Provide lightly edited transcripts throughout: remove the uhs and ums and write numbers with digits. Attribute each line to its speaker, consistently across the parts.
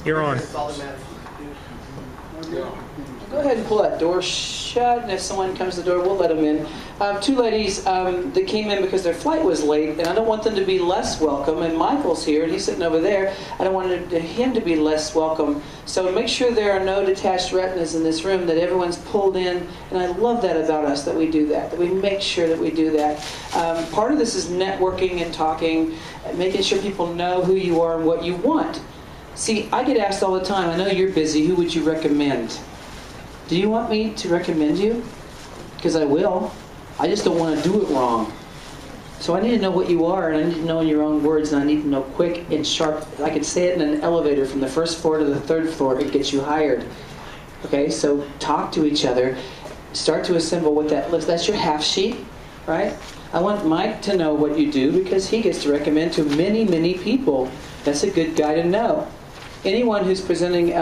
Speaker 1: You're on.
Speaker 2: Go ahead and pull that door shut, and if someone comes to the door, we'll let them in. Two ladies that came in because their flight was late, and I don't want them to be less welcome. And Michael's here, and he's sitting over there. I don't want him to be less welcome. So make sure there are no detached retinas in this room, that everyone's pulled in. And I love that about us, that we do that we make sure that we do that. Part of this is networking and talking, making sure people know who you are and what you want. See, I get asked all the time, I know you're busy, who would you recommend? Do you want me to recommend you? Because I will. I just don't want to do it wrong. So I need to know what you are, and I need to know in your own words, and I need to know quick and sharp. I could say it in an elevator from the first floor to the third floor. It gets you hired. Okay, so talk to each other. Start to assemble what that looks. That's your half sheet, right? I want Mike to know what you do because he gets to recommend to many, many people. That's a good guy to know. Anyone who's presenting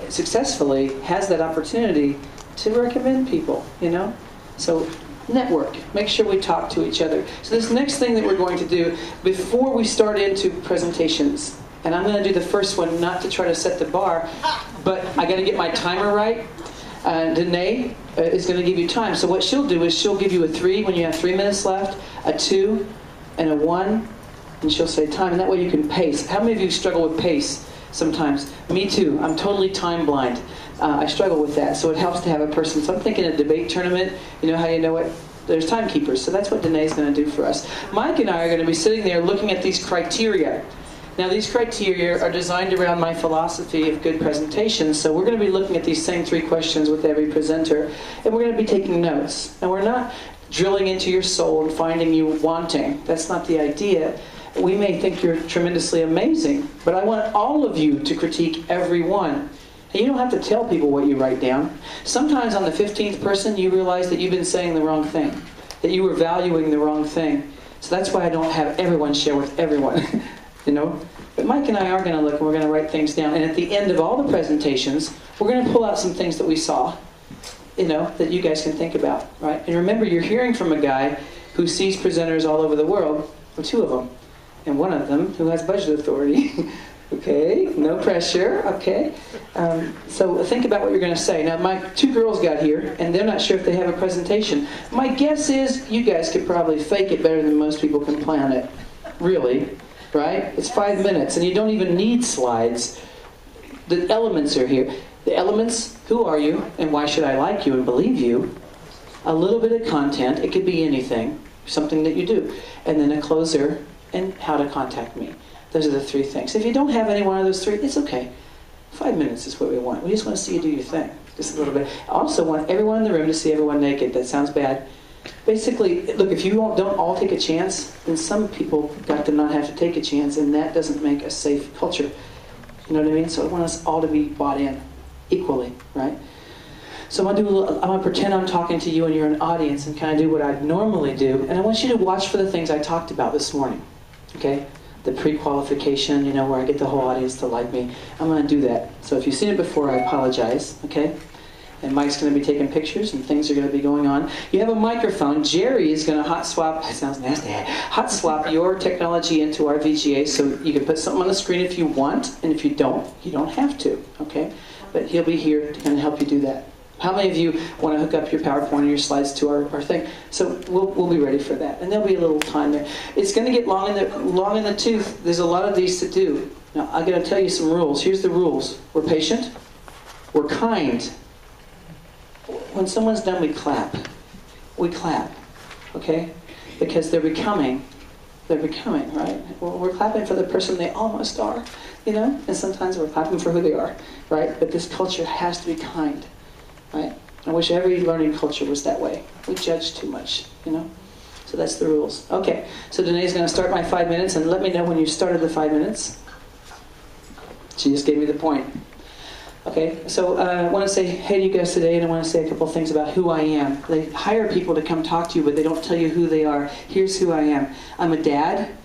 Speaker 2: successfully has that opportunity to recommend people, you know? So network, make sure we talk to each other. So this next thing that we're going to do before we start into presentations, and I'm going to do the first one not to try to set the bar, but I got to get my timer right. Danae is going to give you time. So what she'll do is she'll give you a 3 when you have 3 minutes left, a 2, and a 1, and she'll say time, and that way you can pace. How many of you struggle with pace? Sometimes. Me too. I'm totally time blind. I struggle with that. So it helps to have a person. So I'm thinking a debate tournament, you know how you know it? There's timekeepers. So that's what Danae's going to do for us. Mike and I are going to be sitting there looking at these criteria. Now these criteria are designed around my philosophy of good presentations. So we're going to be looking at these same 3 questions with every presenter. And we're going to be taking notes. And we're not drilling into your soul and finding you wanting. That's not the idea. We may think you're tremendously amazing, but I want all of you to critique every one. And you don't have to tell people what you write down. Sometimes on the 15th person, you realize that you've been saying the wrong thing, that you were valuing the wrong thing. So that's why I don't have everyone share with everyone, you know? But Mike and I are going to look, and we're going to write things down. And at the end of all the presentations, we're going to pull out some things that we saw, you know, that you guys can think about, right? And remember, you're hearing from a guy who sees presenters all over the world, or 2 of them. And one of them who has budget authority. Okay, no pressure, okay. So think about what you're going to say. Now, my 2 girls got here, and they're not sure if they have a presentation. My guess is you guys could probably fake it better than most people can plan it. Really, right? It's 5 minutes, and you don't even need slides. The elements are here. The elements, who are you, and why should I like you and believe you? A little bit of content, it could be anything, something that you do. And then a closer, and how to contact me. Those are the 3 things. If you don't have any one of those 3, it's okay. 5 minutes is what we want. We just want to see you do your thing. Just a little bit. I also want everyone in the room to see everyone naked. That sounds bad. Basically, look, if you don't all take a chance, then some people got to not have to take a chance, and that doesn't make a safe culture. You know what I mean? So I want us all to be bought in equally, right? So I'm going to pretend I'm talking to you and you're an audience and kind of do what I normally do. And I want you to watch for the things I talked about this morning. Okay? The pre-qualification, you know, where I get the whole audience to like me. I'm going to do that. So if you've seen it before, I apologize. Okay? And Mike's going to be taking pictures and things are going to be going on. You have a microphone. Jerry is going to hot swap, that sounds nasty, hot swap your technology into our VGA so you can put something on the screen if you want, and if you don't have to. Okay? But he'll be here to kind of help you do that. How many of you want to hook up your PowerPoint or your slides to our thing? So we'll be ready for that. And there'll be a little time there. It's going to get long in the tooth. There's a lot of these to do. Now, I'm going to tell you some rules. Here's the rules. We're patient. We're kind. When someone's done, we clap. We clap. Okay? Because they're becoming, right? We're clapping for the person they almost are, you know? And sometimes we're clapping for who they are, right? But this culture has to be kind. Right? I wish every learning culture was that way. We judge too much, you know? So that's the rules. Okay, so Danae's going to start my 5 minutes, and let me know when you started the 5 minutes. She just gave me the point. Okay, so I want to say hey to you guys today, and I want to say a couple things about who I am. They hire people to come talk to you, but they don't tell you who they are. Here's who I am. I'm a dad,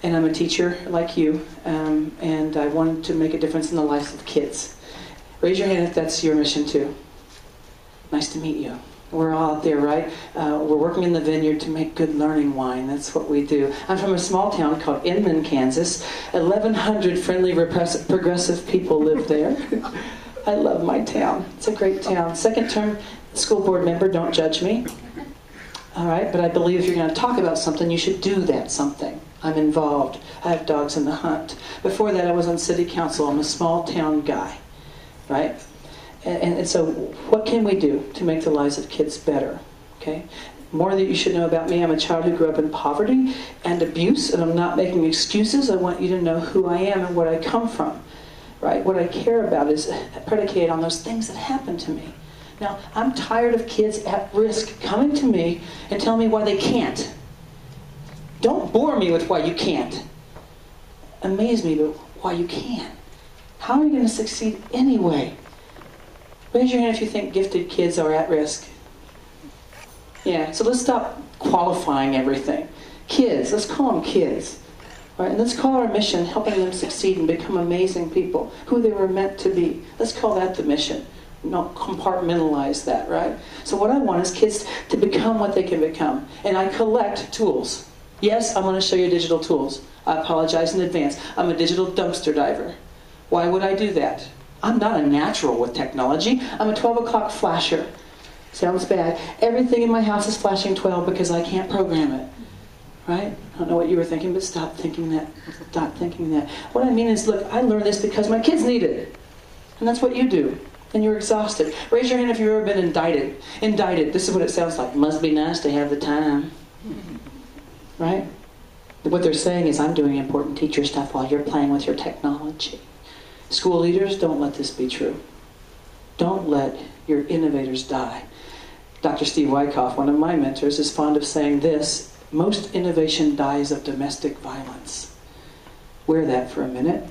Speaker 2: and I'm a teacher like you, and I want to make a difference in the lives of kids. Raise your hand if that's your mission too. Nice to meet you. We're all out there, right? We're working in the vineyard to make good learning wine. That's what we do. I'm from a small town called Inman, Kansas. 1,100 friendly, progressive people live there. I love my town. It's a great town. Second term school board member, don't judge me. All right, but I believe if you're going to talk about something, you should do that something. I'm involved. I have dogs in the hunt. Before that, I was on city council. I'm a small town guy, right? And so what can we do to make the lives of kids better? Okay? More that you should know about me, I'm a child who grew up in poverty and abuse, and I'm not making excuses. I want you to know who I am and where I come from. Right? What I care about is predicated on those things that happened to me. Now, I'm tired of kids at risk coming to me and telling me why they can't. Don't bore me with why you can't. Amaze me with why you can. How are you going to succeed anyway? Raise your hand if you think gifted kids are at risk. Yeah, so let's stop qualifying everything. Kids, let's call them kids. Right? And let's call our mission helping them succeed and become amazing people, who they were meant to be. Let's call that the mission. Don't compartmentalize that, right? So what I want is kids to become what they can become. And I collect tools. Yes, I'm going to show you digital tools. I apologize in advance. I'm a digital dumpster diver. Why would I do that? I'm not a natural with technology. I'm a 12 o'clock flasher. Sounds bad. Everything in my house is flashing 12 because I can't program it. Right? I don't know what you were thinking, but stop thinking that. Stop thinking that. What I mean is, look, I learned this because my kids need it. And that's what you do. And you're exhausted. Raise your hand if you've ever been indicted. Indicted. This is what it sounds like. Must be nice to have the time. Right? What they're saying is, I'm doing important teacher stuff while you're playing with your technology. School leaders, don't let this be true. Don't let your innovators die. Dr. Steve Wyckoff, one of my mentors, is fond of saying this: most innovation dies of domestic violence. Wear that for a minute.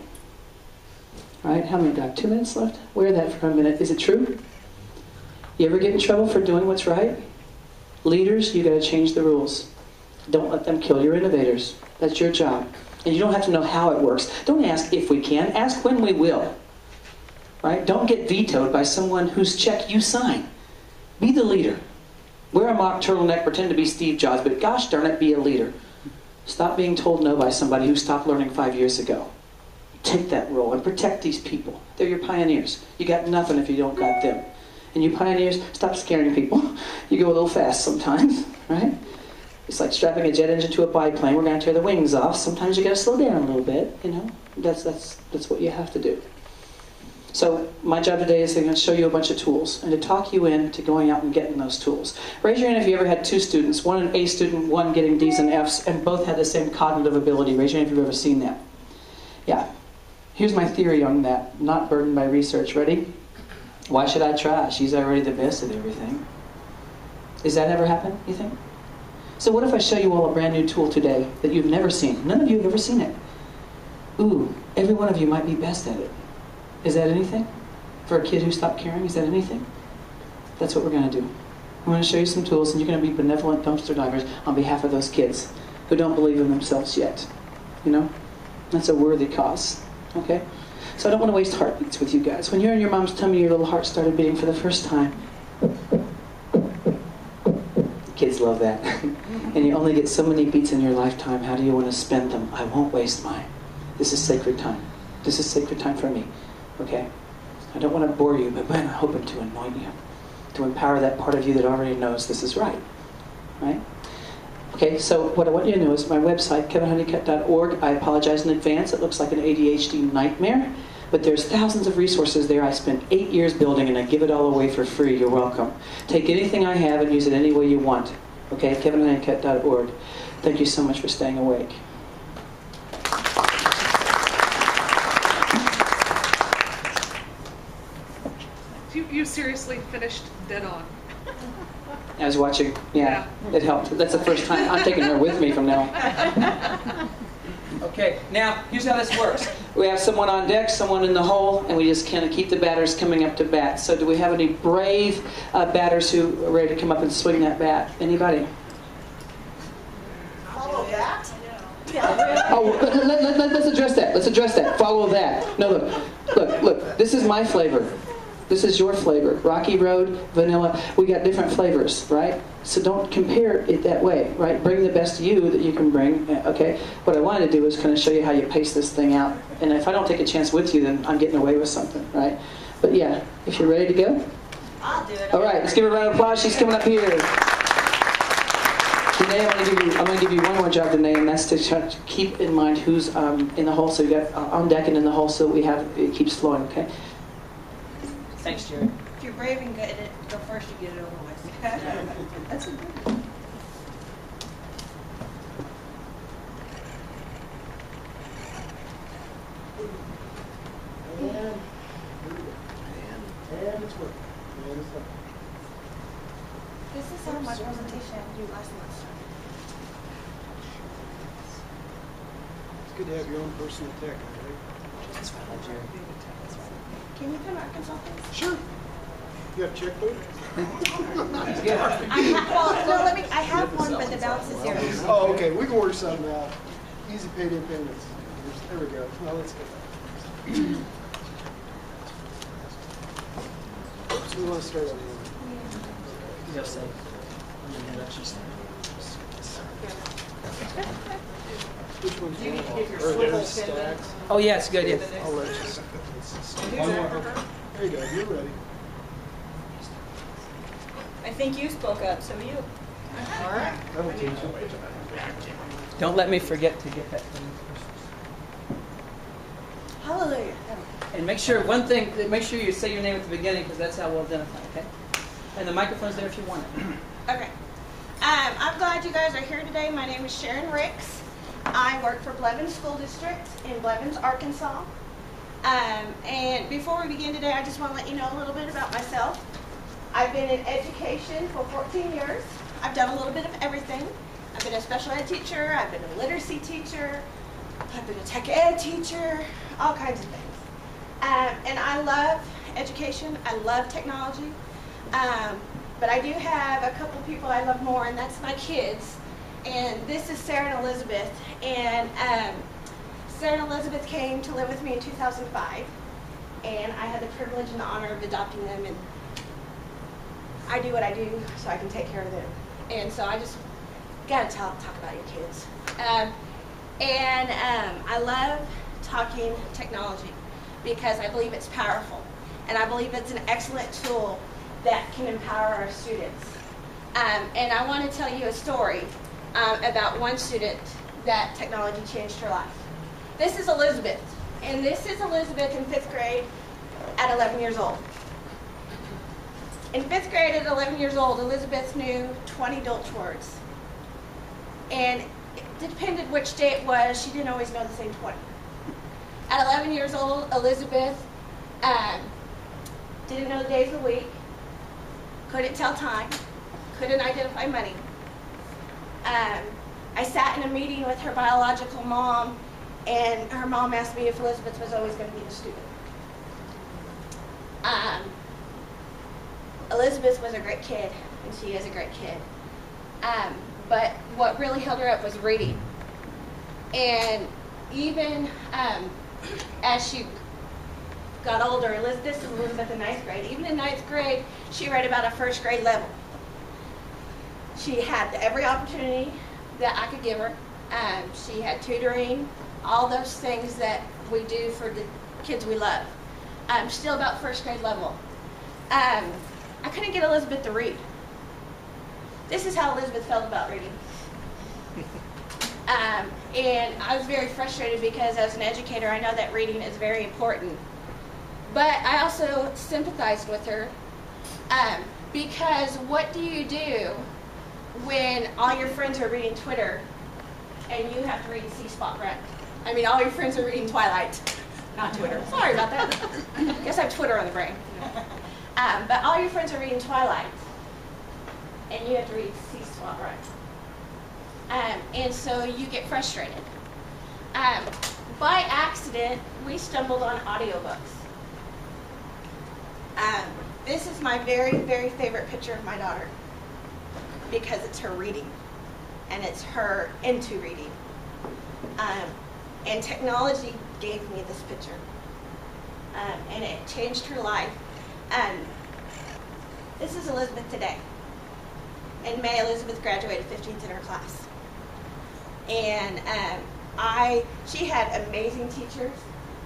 Speaker 2: Right? How many, Doc? 2 minutes left? Wear that for a minute. Is it true? You ever get in trouble for doing what's right? Leaders, you got to change the rules. Don't let them kill your innovators. That's your job. And you don't have to know how it works. Don't ask if we can. Ask when we will. Right? Don't get vetoed by someone whose check you sign. Be the leader. Wear a mock turtleneck, pretend to be Steve Jobs, but gosh darn it, be a leader. Stop being told no by somebody who stopped learning 5 years ago. Take that role and protect these people. They're your pioneers. You got nothing if you don't got them. And you pioneers, stop scaring people. You go a little fast sometimes, right? It's like strapping a jet engine to a biplane. We're going to tear the wings off. Sometimes you got to slow down a little bit, you know. That's what you have to do. So my job today is to show you a bunch of tools and to talk you into going out and getting those tools. Raise your hand if you ever had 2 students, one an A student, one getting D's and F's, and both had the same cognitive ability. Raise your hand if you've ever seen that. Yeah. Here's my theory on that, not burdened by research. Ready? Why should I try? She's already the best at everything. Does that ever happen, you think? So what if I show you all a brand new tool today that you've never seen? None of you have ever seen it. Ooh, every one of you might be best at it. Is that anything? For a kid who stopped caring, is that anything? That's what we're going to do. I'm going to show you some tools, and you're going to be benevolent dumpster divers on behalf of those kids who don't believe in themselves yet. You know? That's a worthy cause. Okay? So I don't want to waste heartbeats with you guys. When you're in your mom's tummy, your little heart started beating for the first time. Kids love that. And you only get so many beats in your lifetime. How do you want to spend them? I won't waste mine. This is sacred time. This is sacred time for me. Okay? I don't want to bore you, but I'm hoping to anoint you. To empower that part of you that already knows this is right. Right? Okay, so what I want you to know is my website, kevinhoneycutt.org. I apologize in advance. It looks like an ADHD nightmare. But there's thousands of resources there. I spent 8 years building, and I give it all away for free. You're welcome. Take anything I have and use it any way you want. Okay, kevinhoneycutt.org. Thank you so much for staying awake.
Speaker 1: You seriously finished dead on.
Speaker 2: I was watching. Yeah, it helped. That's the first time. I'm taking her with me from now on. Okay, now, here's how this works. We have someone on deck, someone in the hole, and we just kind of keep the batters coming up to bat. So do we have any brave batters who are ready to come up and swing that bat? Anybody?
Speaker 3: Follow that?
Speaker 2: Oh, let's address that. Let's address that. Follow that. No, look. This is my flavor. This is your flavor. Rocky Road, vanilla. We got different flavors, right? So don't compare it that way, right? Bring the best you that you can bring, okay? What I wanted to do is kind of show you how you pace this thing out. And if I don't take a chance with you, then I'm getting away with something, right? But yeah, if you're ready to go.
Speaker 3: I'll do it.
Speaker 2: All right, let's give her a round of applause. She's coming up here. Danae, I'm going to give you one more job, Danae, and that's to try to keep in mind who's in the hole. So you got on deck and in the hole, so it keeps flowing, okay? Thanks, Jerry.
Speaker 3: If you're brave and good at it, go first, you get it over with.
Speaker 2: That's a good one.
Speaker 4: And it's working. And it's working.
Speaker 3: This is how my presentation I did last semester.
Speaker 4: It's good to have your own personal tech, right?
Speaker 2: That's fine, Jerry.
Speaker 3: Can you come Arkansas, please?
Speaker 4: Sure. You have a checkbook?
Speaker 3: I have one, but the balance is zero.
Speaker 4: Oh, okay. We can work something out. Easy payday payments. There we go. Now let's get that. So we want to start on the
Speaker 2: Yes, sir.
Speaker 4: Which one's
Speaker 1: Do you need to get your
Speaker 4: or
Speaker 1: swivel
Speaker 4: there's
Speaker 1: pin then?
Speaker 4: stacks.
Speaker 2: Oh, yeah, it's good. Yeah.
Speaker 4: I'll let you. One more. There you go. You're ready.
Speaker 3: I think you spoke up, so you.
Speaker 1: All right.
Speaker 4: That'll teach you.
Speaker 2: Don't let me forget to get that thing.
Speaker 3: Hallelujah.
Speaker 2: And make sure, one thing, make sure you say your name at the beginning because that's how we'll identify, okay? And the microphone's there if you want it.
Speaker 3: Okay. I'm glad you guys are here today. My name is Sharon Ricks. I work for Blevins School District in Blevins, Arkansas. And before we begin today, I just want to let you know a little bit about myself. I've been in education for 14 years. I've done a little bit of everything. I've been a special ed teacher. I've been a literacy teacher. I've been a tech ed teacher, all kinds of things. And I love education. I love technology. But I do have a couple people I love more, and that's my kids. And this is Sarah and Elizabeth. And Sarah and Elizabeth came to live with me in 2005. And I had the privilege and the honor of adopting them. And I do what I do so I can take care of them. And so I just got to talk about your kids. I love talking technology because I believe it's powerful. And I believe it's an excellent tool that can empower our students. And I want to tell you a story about one student that technology changed her life. This is Elizabeth. And this is Elizabeth in 5th grade at 11 years old. In 5th grade at 11 years old, Elizabeth knew 20 Dutch words. And it depended which day it was, she didn't always know the same 20. At 11 years old, Elizabeth didn't know the days of the week, couldn't tell time, couldn't identify money. I sat in a meeting with her biological mom, and her mom asked me if Elizabeth was always going to be the student. Elizabeth was a great kid, and she is a great kid. But what really held her up was reading. And even as she got older, this is Elizabeth in 9th grade. Even in 9th grade, she read about a 1st grade level. She had every opportunity that I could give her. She had tutoring, all those things that we do for the kids we love. Still about 1st grade level. I couldn't get Elizabeth to read. This is how Elizabeth felt about reading. And I was very frustrated because as an educator, I know that reading is very important. But I also sympathized with her because what do you do when all your friends are reading Twitter and you have to read C-Spot Run? I mean, all your friends are reading Twilight, not Twitter. Sorry about that. Guess I have Twitter on the brain. But all your friends are reading Twilight, and you have to read C-Spot Run. And so you get frustrated. By accident, we stumbled on audiobooks. This is my very, very favorite picture of my daughter because it's her reading, and it's her into reading. And technology gave me this picture, and it changed her life. This is Elizabeth today. In May, Elizabeth graduated 15th in her class. And she had amazing teachers.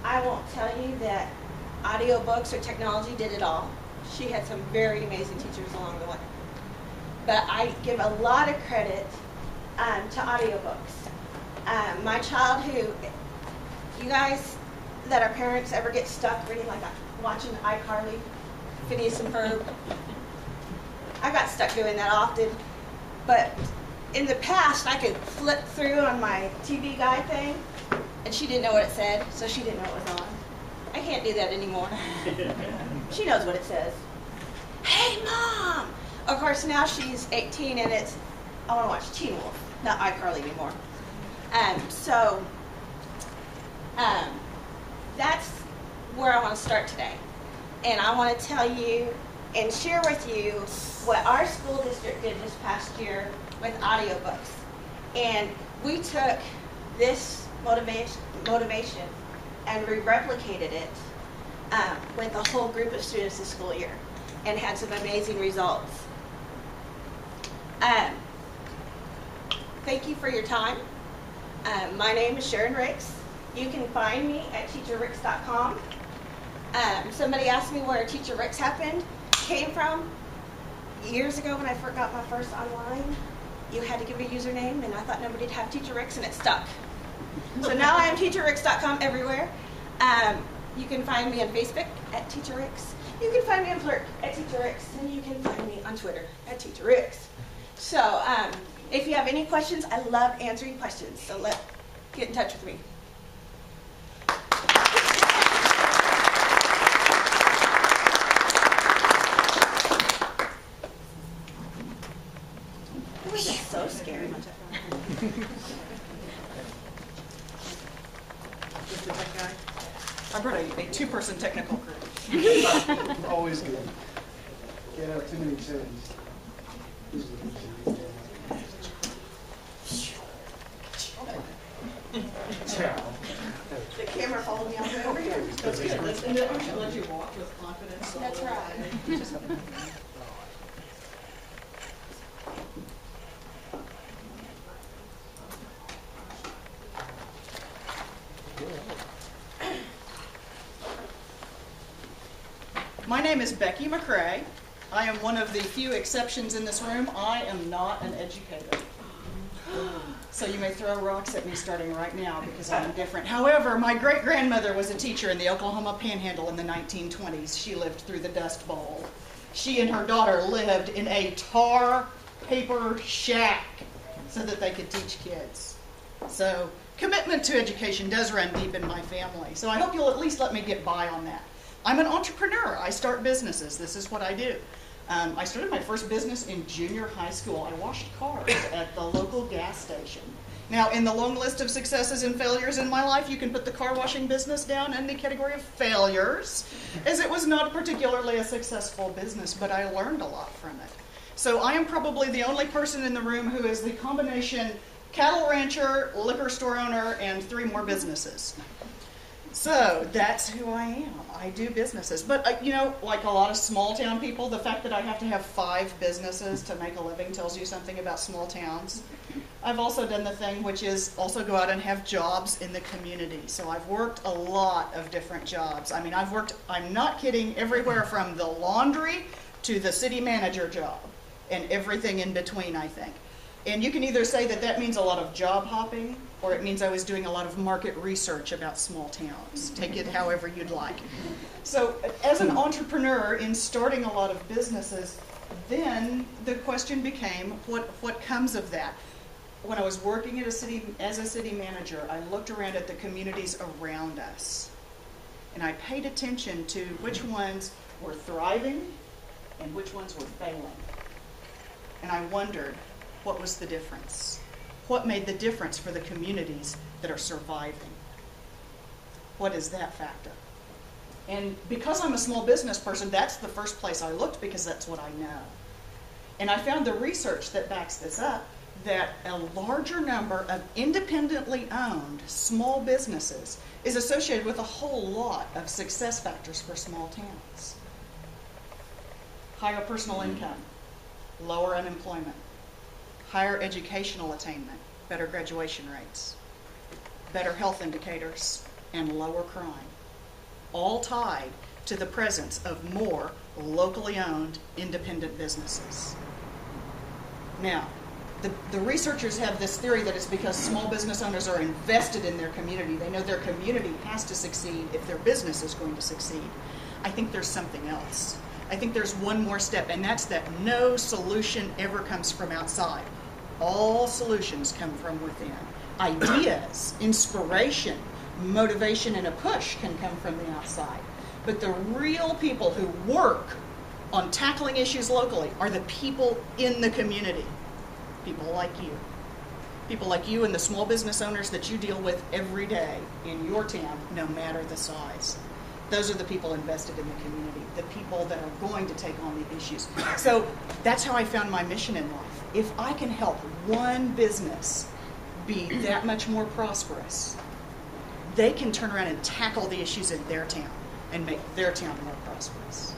Speaker 3: I won't tell you that audiobooks or technology did it all. She had some very amazing teachers along the way. But I give a lot of credit to audiobooks. My child you guys that are parents ever get stuck reading, like watching iCarly, Phineas and Ferb? I got stuck doing that often. But in the past, I could flip through on my TV guide thing, and she didn't know what it said, so she didn't know it was on. I can't do that anymore. She knows what it says. Hey, Mom! Of course, now she's 18, and I want to watch Teen Wolf, not iCarly anymore. That's where I want to start today. And I want to tell you and share with you what our school district did this past year with audiobooks. And we took this motivation and we replicated it with a whole group of students this school year and had some amazing results. Thank you for your time. My name is Sharon Ricks. You can find me at teacherricks.com. Somebody asked me where Teacher Ricks came from. Years ago when I got my first online, you had to give a username, and I thought nobody'd have Teacher Ricks, and it stuck. So now I am teacherricks.com everywhere. You can find me on Facebook at Teacher Ricks. You can find me on Flirt at Teacher Ricks, and you can find me on Twitter at Teacher Ricks. So if you have any questions, I love answering questions, so get in touch with me. This is so scary.
Speaker 5: I brought a two-person technical crew.
Speaker 4: Always good. Can't have too many chins.
Speaker 3: The camera followed me all the way over here.
Speaker 5: That's good. And it lets you walk with confidence.
Speaker 3: That's right.
Speaker 5: My name is Becky McCrae. I am one of the few exceptions in this room. I am not an educator. So you may throw rocks at me starting right now because I'm different. However, my great-grandmother was a teacher in the Oklahoma Panhandle in the 1920s. She lived through the Dust Bowl. She and her daughter lived in a tar paper shack so that they could teach kids. So commitment to education does run deep in my family. So I hope you'll at least let me get by on that. I'm an entrepreneur. I start businesses. This is what I do. I started my first business in junior high school. I washed cars at the local gas station. Now, in the long list of successes and failures in my life, you can put the car washing business down in the category of failures, as it was not particularly a successful business, but I learned a lot from it. So I am probably the only person in the room who is the combination cattle rancher, liquor store owner, and 3 more businesses. So that's who I am. I do businesses. But, like a lot of small town people, the fact that I have to have 5 businesses to make a living tells you something about small towns. I've also done the thing which is also go out and have jobs in the community. So I've worked a lot of different jobs. I mean, I've worked, I'm not kidding, everywhere from the laundry to the city manager job and everything in between, I think. And you can either say that that means a lot of job hopping, or it means I was doing a lot of market research about small towns. Take it however you'd like. So as an entrepreneur in starting a lot of businesses, then the question became, what comes of that? When I was working at as a city manager, I looked around at the communities around us. And I paid attention to which ones were thriving and which ones were failing. And I wondered, what was the difference? What made the difference for the communities that are surviving? What is that factor? And because I'm a small business person, that's the first place I looked because that's what I know. And I found the research that backs this up, that a larger number of independently owned small businesses is associated with a whole lot of success factors for small towns. higher personal income, lower unemployment, higher educational attainment, better graduation rates, better health indicators, and lower crime, all tied to the presence of more locally owned independent businesses. Now, the researchers have this theory that it's because small business owners are invested in their community. They know their community has to succeed if their business is going to succeed. I think there's something else. I think there's one more step, and that's that no solution ever comes from outside. All solutions come from within. Ideas, inspiration, motivation, and a push can come from the outside. But the real people who work on tackling issues locally are the people in the community. People like you. People like you and the small business owners that you deal with every day in your town, no matter the size. Those are the people invested in the community, the people that are going to take on the issues. So that's how I found my mission in life. If I can help one business be that much more prosperous, they can turn around and tackle the issues in their town and make their town more prosperous.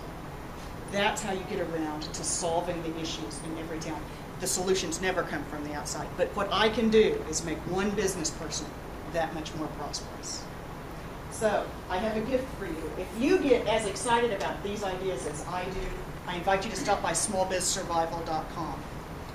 Speaker 5: That's how you get around to solving the issues in every town. The solutions never come from the outside, but what I can do is make one business person that much more prosperous. So I have a gift for you. If you get as excited about these ideas as I do, I invite you to stop by smallbizsurvival.com.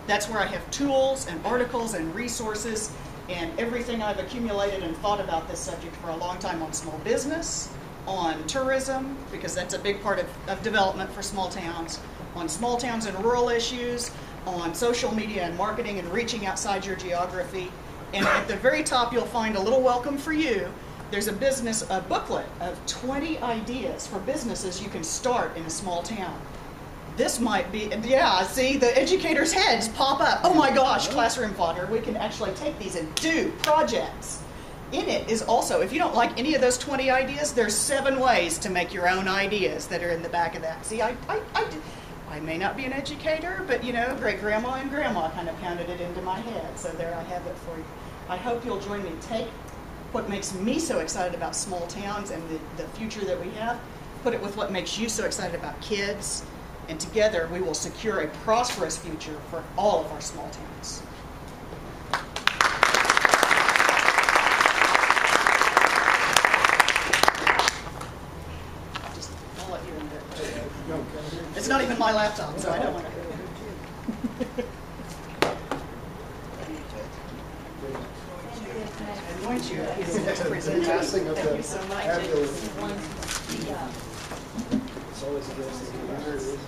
Speaker 5: That's where I have tools and articles and resources and everything I've accumulated and thought about this subject for a long time on small business, on tourism, because that's a big part of development for small towns, on small towns and rural issues, on social media and marketing and reaching outside your geography. And at the very top, you'll find a little welcome for you. There's a booklet of 20 ideas for businesses you can start in a small town. This might be, yeah, see, the educators' heads pop up. Oh my gosh, classroom fodder. We can actually take these and do projects. In it is also, if you don't like any of those 20 ideas, there's 7 ways to make your own ideas that are in the back of that. See, I may not be an educator, but you know, great-grandma and grandma kind of pounded it into my head. So there I have it for you. I hope you'll join me. Take what makes me so excited about small towns and the future that we have, put it with what makes you so excited about kids, and together we will secure a prosperous future for all of our small towns. I'll let you in there. It's not even my laptop, so I don't want to. Anoint you as the next presenter. Thank you so much.
Speaker 4: It's always a blessing.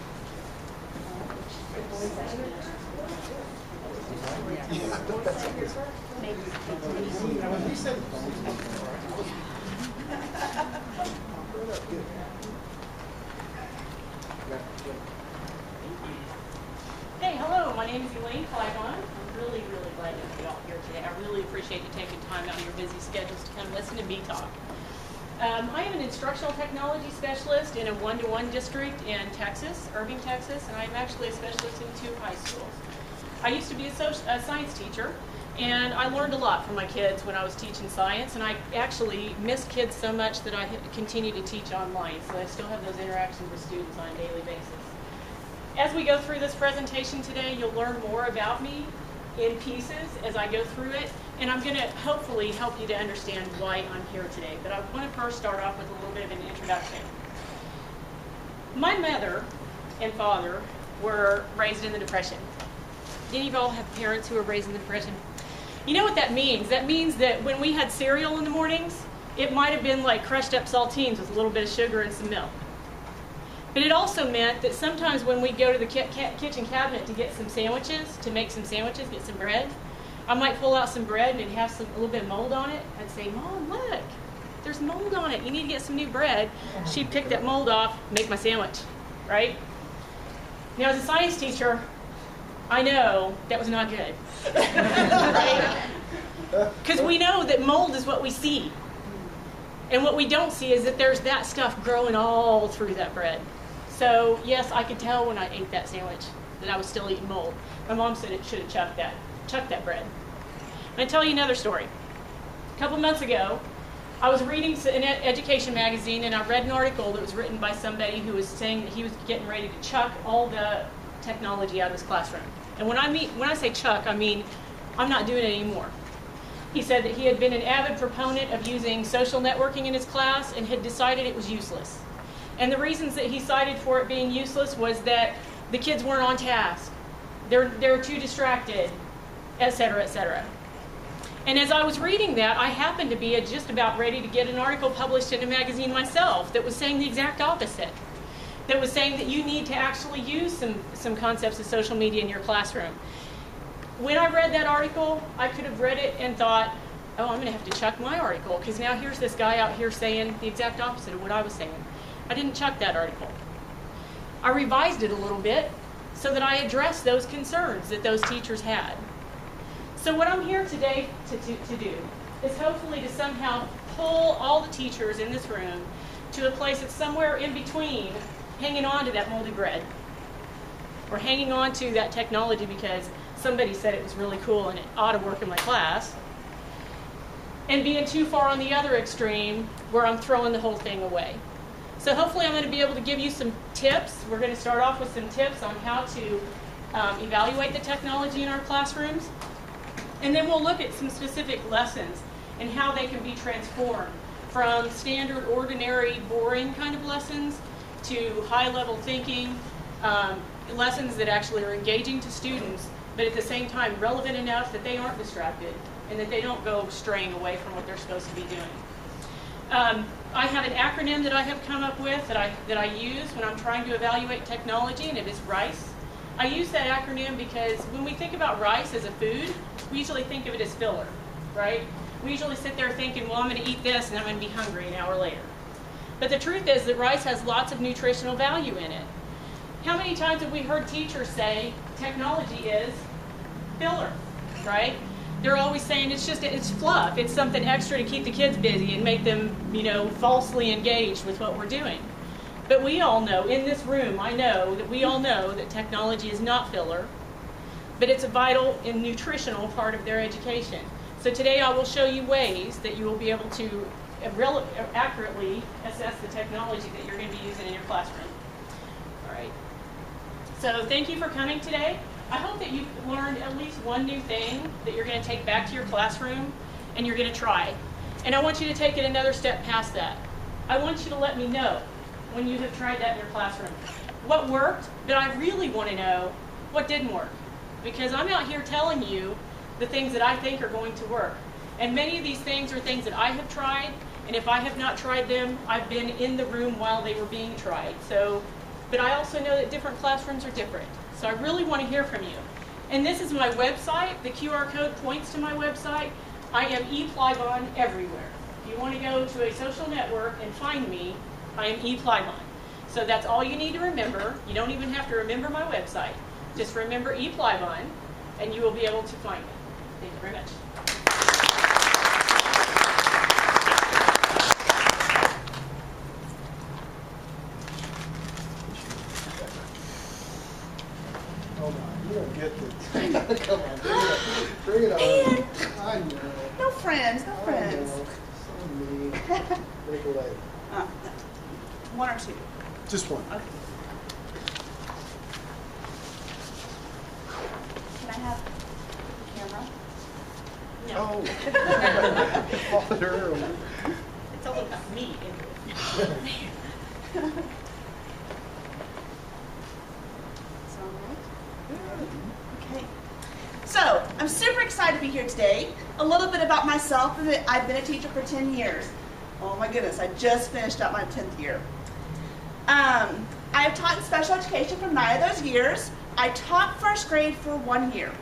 Speaker 6: Hey, hello, my name is Elaine Clygon. I'm really glad to be all here today. I really appreciate you taking time out of your busy schedules to come listen to me talk. I am an instructional technology specialist in a one-to-one district in Texas, Irving, Texas, and I'm actually a specialist in 2 high schools. I used to be a science teacher, and I learned a lot from my kids when I was teaching science, and I actually miss kids so much that I continue to teach online, so I still have those interactions with students on a daily basis. As we go through this presentation today, you'll learn more about me in pieces as I go through it, and I'm going to hopefully help you to understand why I'm here today. But I want to first start off with a little bit of an introduction. My mother and father were raised in the Depression. Did any of y'all have parents who were raised in the Depression? You know what that means? That means that when we had cereal in the mornings, it might have been like crushed up saltines with a little bit of sugar and some milk. But it also meant that sometimes when we go to the kitchen cabinet to get some sandwiches, to make some sandwiches, get some bread, I might pull out some bread and it'd have a little bit of mold on it. I'd say, Mom, look, there's mold on it. You need to get some new bread. She'd pick that mold off, make my sandwich, right? Now, as a science teacher, I know that was not good, right? Because we know that mold is what we see. And what we don't see is that there's that stuff growing all through that bread. So, yes, I could tell when I ate that sandwich that I was still eating mold. My mom said it should have chucked that bread. I'm going to tell you another story. A couple months ago, I was reading an education magazine, and I read an article that was written by somebody who was saying that he was getting ready to chuck all the technology out of his classroom. And when I say chuck, I mean I'm not doing it anymore. He said that he had been an avid proponent of using social networking in his class and had decided it was useless. And the reasons that he cited for it being useless was that the kids weren't on task, they're too distracted, etc., etc. And as I was reading that, I happened to be just about ready to get an article published in a magazine myself that was saying the exact opposite. That was saying that you need to actually use some concepts of social media in your classroom. When I read that article, I could have read it and thought, oh, I'm going to have to chuck my article, because now here's this guy out here saying the exact opposite of what I was saying. I didn't chuck that article. I revised it a little bit so that I addressed those concerns that those teachers had. So what I'm here today to do is hopefully to somehow pull all the teachers in this room to a place that's somewhere in between hanging on to that moldy bread, or hanging on to that technology because somebody said it was really cool and it ought to work in my class, and being too far on the other extreme where I'm throwing the whole thing away. So hopefully I'm going to be able to give you some tips. We're going to start off with some tips on how to evaluate the technology in our classrooms. And then we'll look at some specific lessons and how they can be transformed from standard, ordinary, boring kind of lessons to high-level thinking, lessons that actually are engaging to students, but at the same time relevant enough that they aren't distracted and that they don't go straying away from what they're supposed to be doing. I have an acronym that I have come up with that I use when I'm trying to evaluate technology, and it is RICE. I use that acronym because when we think about rice as a food, we usually think of it as filler, right? We usually sit there thinking, well, I'm going to eat this and I'm going to be hungry an hour later. But the truth is that rice has lots of nutritional value in it. How many times have we heard teachers say technology is filler, right? They're always saying it's fluff, it's something extra to keep the kids busy and make them, falsely engaged with what we're doing. But we all know, in this room, I know that we all know that technology is not filler, but it's a vital and nutritional part of their education. So today I will show you ways that you will be able to accurately assess the technology that you're going to be using in your classroom. All right. So thank you for coming today. I hope that you've learned at least one new thing that you're going to take back to your classroom and you're going to try. And I want you to take it another step past that. I want you to let me know when you have tried that in your classroom. What worked, but I really want to know what didn't work. Because I'm out here telling you the things that I think are going to work. And many of these things are things that I have tried, and if I have not tried them, I've been in the room while they were being tried. But I also know that different classrooms are different. So I really want to hear from you. And this is my website. The QR code points to my website. I am ePlygon everywhere. If you want to go to a social network and find me, I am ePlygon. So that's all you need to remember. You don't even have to remember my website. Just remember ePlygon, and you will be able to find me. Thank you very much.
Speaker 4: Hold on, you don't get this. Come on, bring it on. I know.
Speaker 7: No friends, no
Speaker 4: I
Speaker 7: friends.
Speaker 4: know. So mean. Break away.
Speaker 7: One or two.
Speaker 4: Just one.
Speaker 7: Okay. Can I have the camera?
Speaker 6: No,
Speaker 4: Oh. Call it early.
Speaker 6: it's all about me.
Speaker 7: Sound right? Okay. So, I'm super excited to be here today. A little bit about myself. I've been a teacher for 10 years. Oh my goodness, I just finished up my 10th year. I have taught in special education for 9 of those years. I taught first grade for 1 year.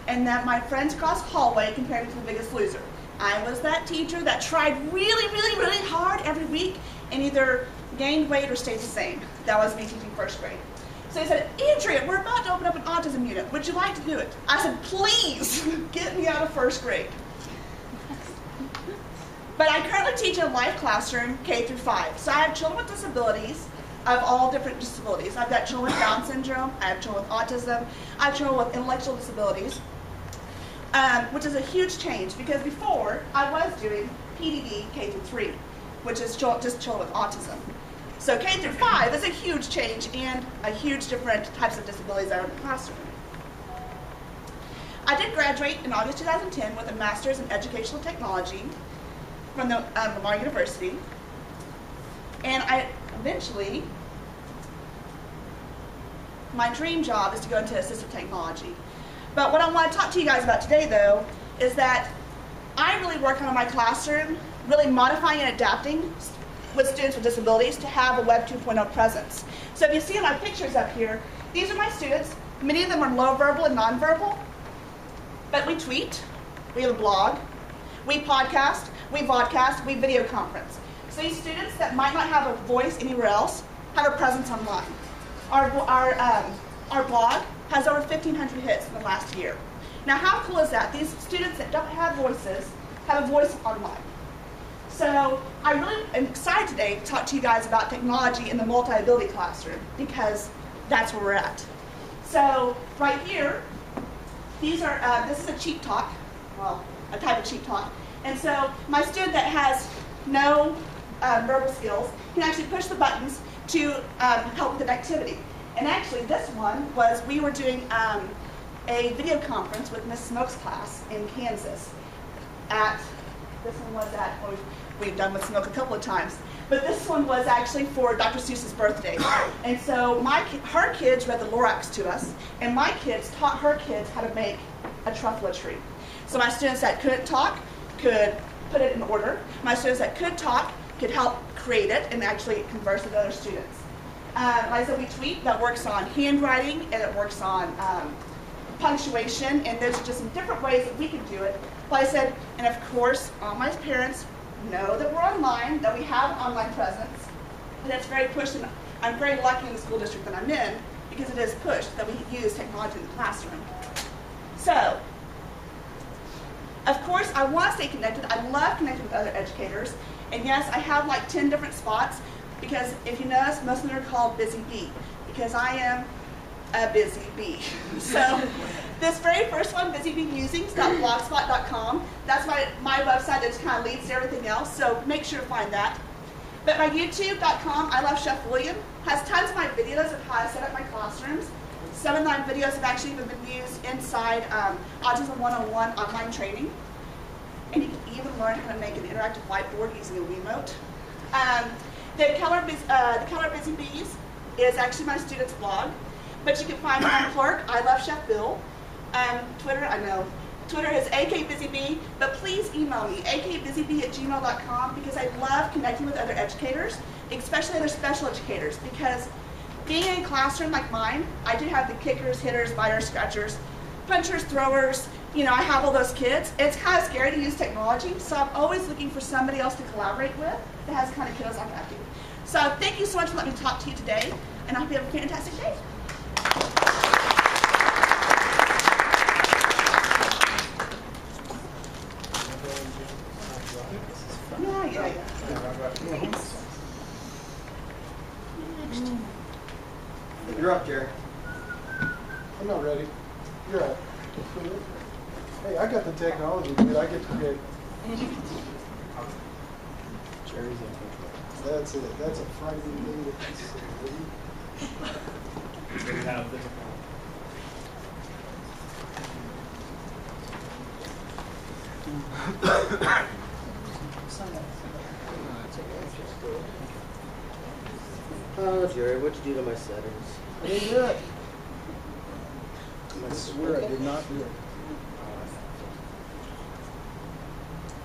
Speaker 7: And then my friends across the hallway compared me to the Biggest Loser. I was that teacher that tried really, really, really hard every week and either gained weight or stayed the same. That was me teaching first grade. So they said, Andrea, we're about to open up an autism unit. Would you like to do it? I said, please, get me out of first grade. But I currently teach in a live classroom, K through 5. So I have children with disabilities of all different disabilities. I've got children with Down syndrome, I have children with autism, I have children with intellectual disabilities, which is a huge change because before I was doing PDD K through 3, which is just children with autism. So K through 5 is a huge change and a huge different types of disabilities that are in the classroom. I did graduate in August 2010 with a master's in educational technology from the Lamar University, and I eventually, my dream job is to go into assistive technology. But what I want to talk to you guys about today, though, is that I really work on my classroom, really modifying and adapting with students with disabilities to have a Web 2.0 presence. So if you see my pictures up here, these are my students. Many of them are low verbal and nonverbal, but we tweet, we have a blog, we podcast, we vodcast, we video conference. So these students that might not have a voice anywhere else have a presence online. Our blog has over 1,500 hits in the last year. Now how cool is that? These students that don't have voices have a voice online. So I really am excited today to talk to you guys about technology in the multi-ability classroom, because that's where we're at. So right here, these are, this is a cheap talk, well, a type of cheap talk. And so my student that has no verbal skills can actually push the buttons to help with an activity. And actually this one was, we were doing a video conference with Miss Smoke's class in Kansas this one was at, well, we've done with Smoke a couple of times, but this one was actually for Dr. Seuss's birthday. And so her kids read the Lorax to us, and my kids taught her kids how to make a truffle tree. So my students that couldn't talk could put it in order. My students that could talk could help create it and actually converse with other students. Like I said, we tweet that works on handwriting, and it works on punctuation, and there's just some different ways that we can do it. Like I said, and of course, all my parents know that we're online, that we have an online presence, and it's very pushed, and I'm very lucky in the school district that I'm in, because it is pushed that we use technology in the classroom. So, of course, I want to stay connected. I love connecting with other educators, and yes, I have like 10 different spots, because if you notice, most of them are called Busy Bee, because I am a busy bee. So this very first one, busybeemusings.blogspot.com, that's my website that just kind of leads to everything else, so make sure to find that. But my youtube.com, I Love Chef William, has tons of my videos of how I set up my classrooms. Some of my videos have actually even been used inside Autism 101 online training. And you can even learn how to make an interactive whiteboard using a Wiimote. The Keller Busy Bees is actually my students' blog. But you can find me on Clark, I Love Chef Bill. Twitter, I know. Twitter is akbusybee, but please email me, akbusybee@gmail.com, because I love connecting with other educators, especially other special educators, because being in a classroom like mine, I do have the kickers, hitters, biters, scratchers, punchers, throwers, you know, I have all those kids. It's kind of scary to use technology, so I'm always looking for somebody else to collaborate with that has kind of kiddos like I do. So thank you so much for letting me talk to you today, and I hope you have a fantastic day. Yeah.
Speaker 8: You're up, Jerry.
Speaker 4: I'm not ready. You're up. Hey, I got the technology, dude. I get to pick.
Speaker 8: Jerry's in control.
Speaker 4: That's it. That's a frightening thing to consider.
Speaker 8: Oh, Jerry, what'd you do to my settings?
Speaker 4: I didn't do it. I swear I did not do it.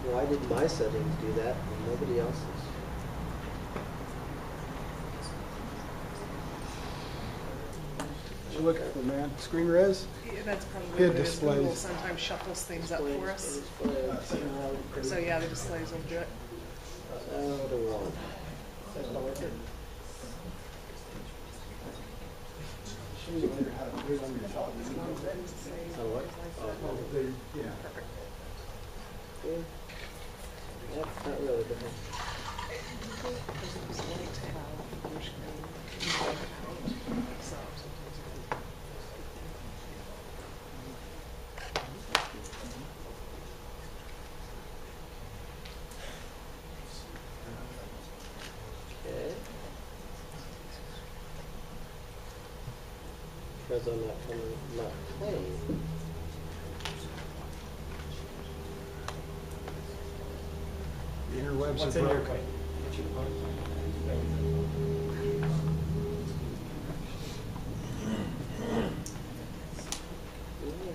Speaker 8: Why did my settings do that and nobody else's?
Speaker 4: Did you look at the man screen res?
Speaker 1: Yeah, that's probably
Speaker 4: It
Speaker 1: what it is. Google
Speaker 4: displays.
Speaker 1: sometimes shuffles things up for us. So yeah, the displays will do it.
Speaker 8: Oh, the one.
Speaker 4: Shows you later how to do it on your phone.
Speaker 8: Oh, what?
Speaker 4: Yeah.
Speaker 8: Yeah. That's not really bad. Because I'm not playing.
Speaker 4: The interwebs
Speaker 9: What's
Speaker 4: are
Speaker 9: in your
Speaker 4: broken.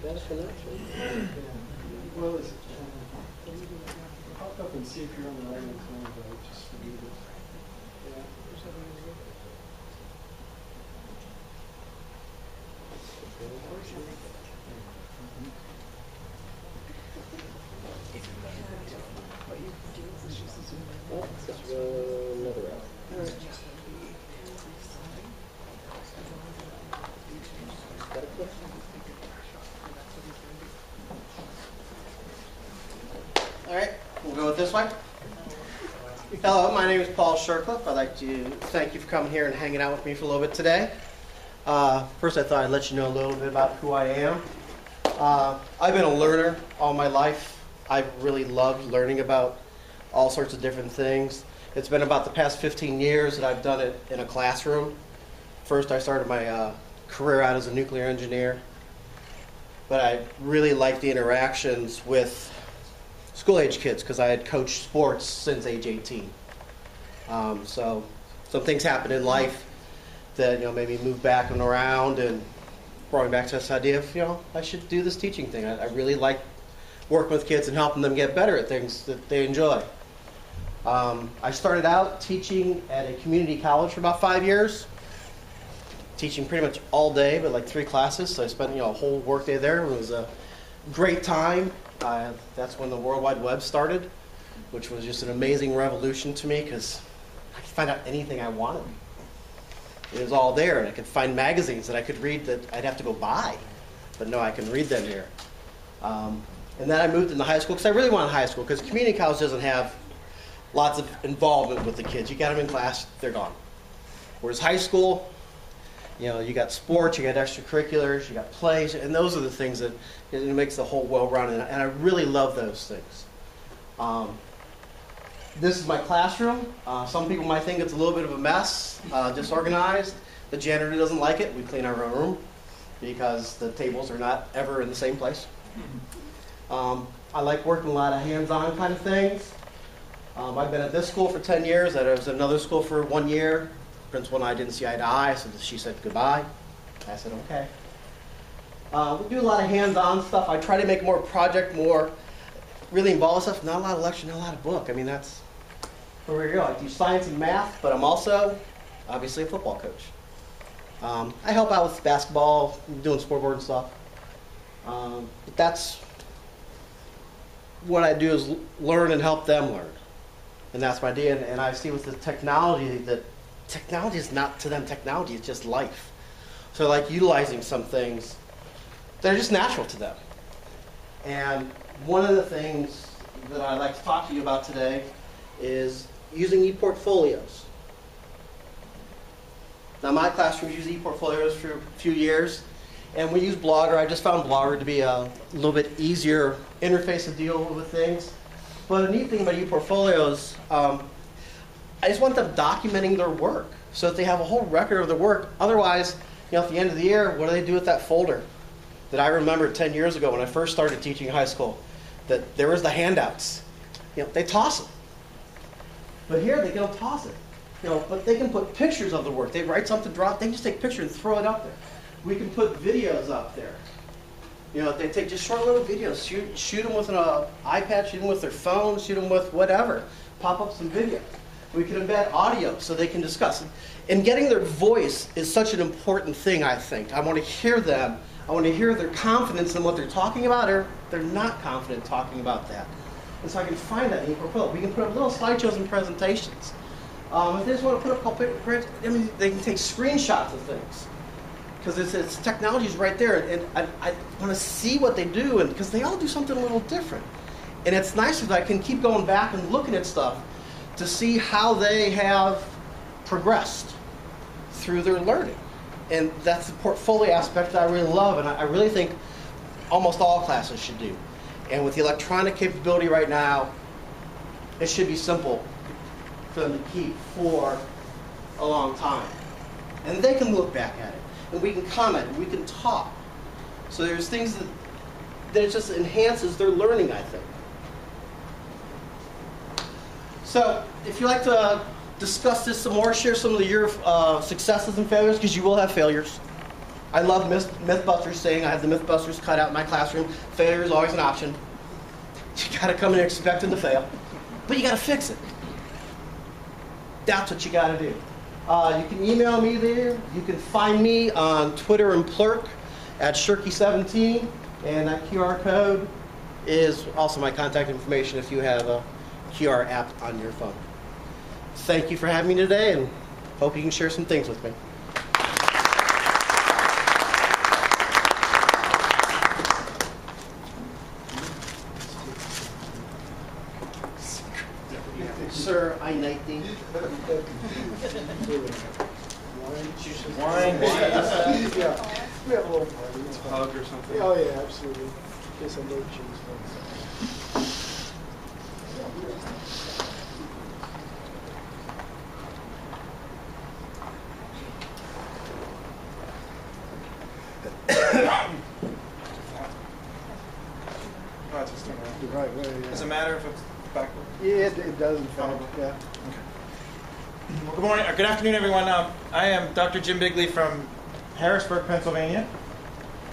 Speaker 8: Got a connection.
Speaker 4: Well, it's, pop up and see if you're on the right phone, but I just forget it. Yeah.
Speaker 8: Oh, let's go another route. Got a clip?
Speaker 9: All right, we'll go with this way. Hello, my name is Paul Shercliffe. I'd like to thank you for coming here and hanging out with me for a little bit today. First, I thought I'd let you know a little bit about who I am. I've been a learner all my life. I've really loved learning about all sorts of different things. It's been about the past 15 years that I've done it in a classroom. First, I started my career out as a nuclear engineer, but I really liked the interactions with school-age kids because I had coached sports since age 18. So some things happened in life that made me move back and around and brought me back to this idea of I should do this teaching thing. I really like working with kids and helping them get better at things that they enjoy. I started out teaching at a community college for about 5 years, teaching pretty much all day, but like 3 classes. So I spent a whole work day there. It was a great time. That's when the World Wide Web started, which was just an amazing revolution to me because I could find out anything I wanted. It was all there, and I could find magazines that I could read that I'd have to go buy, but no, I can read them here. And then I moved into high school because I really wanted high school because community college doesn't have lots of involvement with the kids. You got them in class, they're gone. Whereas high school, you got sports, you got extracurriculars, you got plays, and those are the things that it makes the whole well-rounded, and I really love those things. This is my classroom. Some people might think it's a little bit of a mess, disorganized. The janitor doesn't like it. We clean our room because the tables are not ever in the same place. I like working a lot of hands-on kind of things. I've been at this school for 10 years. I was at another school for 1 year. Principal and I didn't see eye to eye, so she said goodbye. I said, okay. We do a lot of hands-on stuff. I try to make more project, more really involved stuff. Not a lot of lecture, not a lot of book. I mean, that's where we go. I do science and math, but I'm also obviously a football coach. I help out with basketball, doing scoreboard and stuff. But that's what I do is learn and help them learn. And that's my idea. And I see with the technology that technology is not to them technology, it's just life. So like utilizing some things that are just natural to them. And one of the things that I'd like to talk to you about today is using e-portfolios. Now my classroom used e-portfolios for a few years, and we use Blogger. I just found Blogger to be a little bit easier interface to deal with things. But a neat thing about e-portfolios, I just want them documenting their work so that they have a whole record of their work. Otherwise, at the end of the year, what do they do with that folder that I remember 10 years ago when I first started teaching high school? That there was the handouts. They toss them. But here they don't toss it. But they can put pictures of the work. They write something, drop. They can just take a picture and throw it up there. We can put videos up there. They take just short little videos. Shoot them with an iPad. Shoot them with their phone. Shoot them with whatever. Pop up some video. We can embed audio so they can discuss. And getting their voice is such an important thing, I think. I want to hear them. I want to hear their confidence in what they're talking about, or they're not confident talking about that. And so I can find that in e-portfolio. We can put up little slideshows and presentations. If they just want to put up a couple pictures, they can take screenshots of things. Because it's technology's right there, and I want to see what they do, and because they all do something a little different. And it's nice that I can keep going back and looking at stuff to see how they have progressed through their learning. And that's the portfolio aspect that I really love, and I really think almost all classes should do. And with the electronic capability right now, it should be simple for them to keep for a long time. And they can look back at it. and we can comment, and we can talk. So there's things that it just enhances their learning, I think. So if you'd like to discuss this some more, share some of your successes and failures, because you will have failures. I love Mythbusters saying, I have the Mythbusters cut out in my classroom. Failure is always an option. You got to come in expecting to fail, but you got to fix it. That's what you got to do. You can email me there. You can find me on Twitter and Plurk at Shirky17, and that QR code is also my contact information if you have a QR app on your phone. Thank you for having me today, and hope you can share some things with me. Sir, I-19.
Speaker 4: Wine. Yeah. We have a little party. It's fun.
Speaker 10: Hug or something?
Speaker 4: Oh, yeah, absolutely. Get some no cheese.
Speaker 10: Oh, it's just around.
Speaker 4: The right way, yeah.
Speaker 10: Does it matter if it's backward?
Speaker 4: Yeah, it does, in fact, yeah.
Speaker 10: Well, good morning, or good afternoon, everyone. I am Dr. Jim Bigley from Harrisburg, Pennsylvania.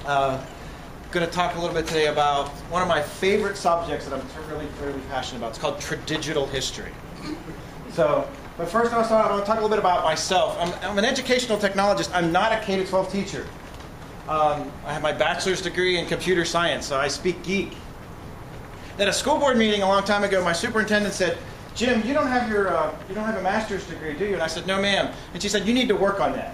Speaker 10: Going to talk a little bit today about one of my favorite subjects that I'm really passionate about. It's called tradigital history. But first I want to talk a little bit about myself. I'm an educational technologist. I'm not a K-12 teacher. I have my bachelor's degree in computer science, so I speak geek. At a school board meeting a long time ago, my superintendent said, "Jim, you don't have a master's degree, do you?" And I said, "No, ma'am." And she said, "You need to work on that."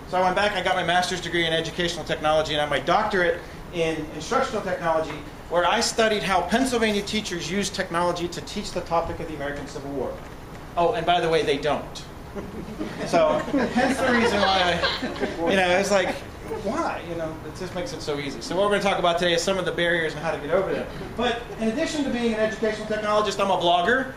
Speaker 10: So I went back, I got my master's degree in educational technology, and I have my doctorate in instructional technology, where I studied how Pennsylvania teachers use technology to teach the topic of the American Civil War. Oh, and by the way, they don't. So hence the reason why it's like, why? It just makes it so easy. So what we're going to talk about today is some of the barriers and how to get over them. But in addition to being an educational technologist, I'm a blogger.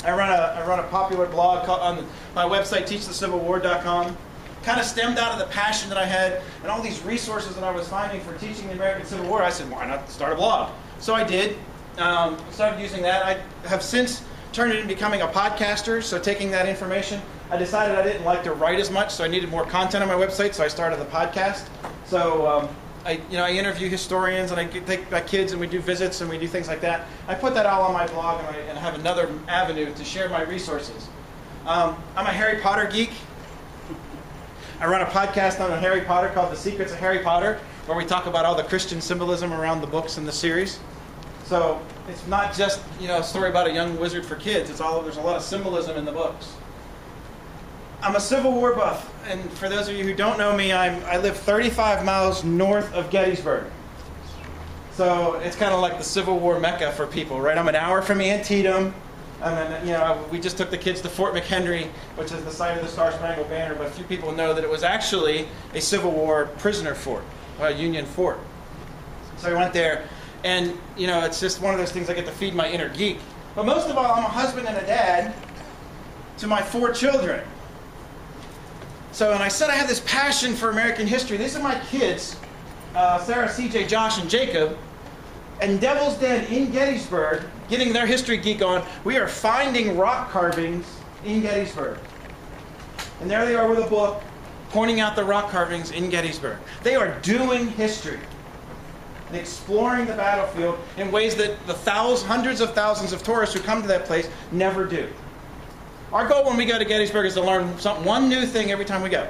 Speaker 10: I run a popular blog on my website, teachthecivilwar.com. Kind of stemmed out of the passion that I had and all these resources that I was finding for teaching the American Civil War. I said, why not start a blog? So I did. Started using that. I have since turned it into becoming a podcaster. So taking that information, I decided I didn't like to write as much, so I needed more content on my website. So I started the podcast. So I interview historians, and I take my kids, and we do visits, and we do things like that. I put that all on my blog, and I have another avenue to share my resources. I'm a Harry Potter geek. I run a podcast on Harry Potter called The Secrets of Harry Potter, where we talk about all the Christian symbolism around the books and the series. So it's not just a story about a young wizard for kids. There's a lot of symbolism in the books. I'm a Civil War buff, and for those of you who don't know me, I live 35 miles north of Gettysburg. So it's kind of like the Civil War Mecca for people, right? I'm an hour from Antietam. And then, we just took the kids to Fort McHenry, which is the site of the Star-Spangled Banner, but few people know that it was actually a Civil War prisoner fort, a Union fort. So we went there, and, it's just one of those things I get to feed my inner geek. But most of all, I'm a husband and a dad to my 4 children. So, and I said I have this passion for American history. These are my kids, Sarah, CJ, Josh, and Jacob. And Devil's Den in Gettysburg, getting their history geek on, we are finding rock carvings in Gettysburg. And there they are with a book, pointing out the rock carvings in Gettysburg. They are doing history and exploring the battlefield in ways that the hundreds of thousands of tourists who come to that place never do. Our goal when we go to Gettysburg is to learn one new thing every time we go.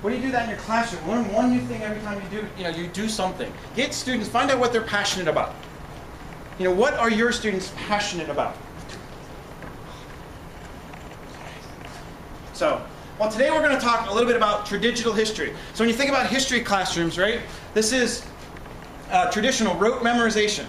Speaker 10: When you do that in your classroom, learn one new thing every time you do something. Get students, find out what they're passionate about. What are your students passionate about? So, today we're going to talk a little bit about tradigital history. So when you think about history classrooms, right, this is traditional rote memorization.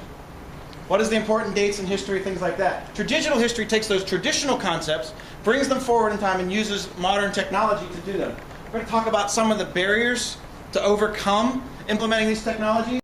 Speaker 10: What is the important dates in history, things like that. Tradigital history takes those traditional concepts, brings them forward in time, and uses modern technology to do them. We're going to talk about some of the barriers to overcome implementing these technologies.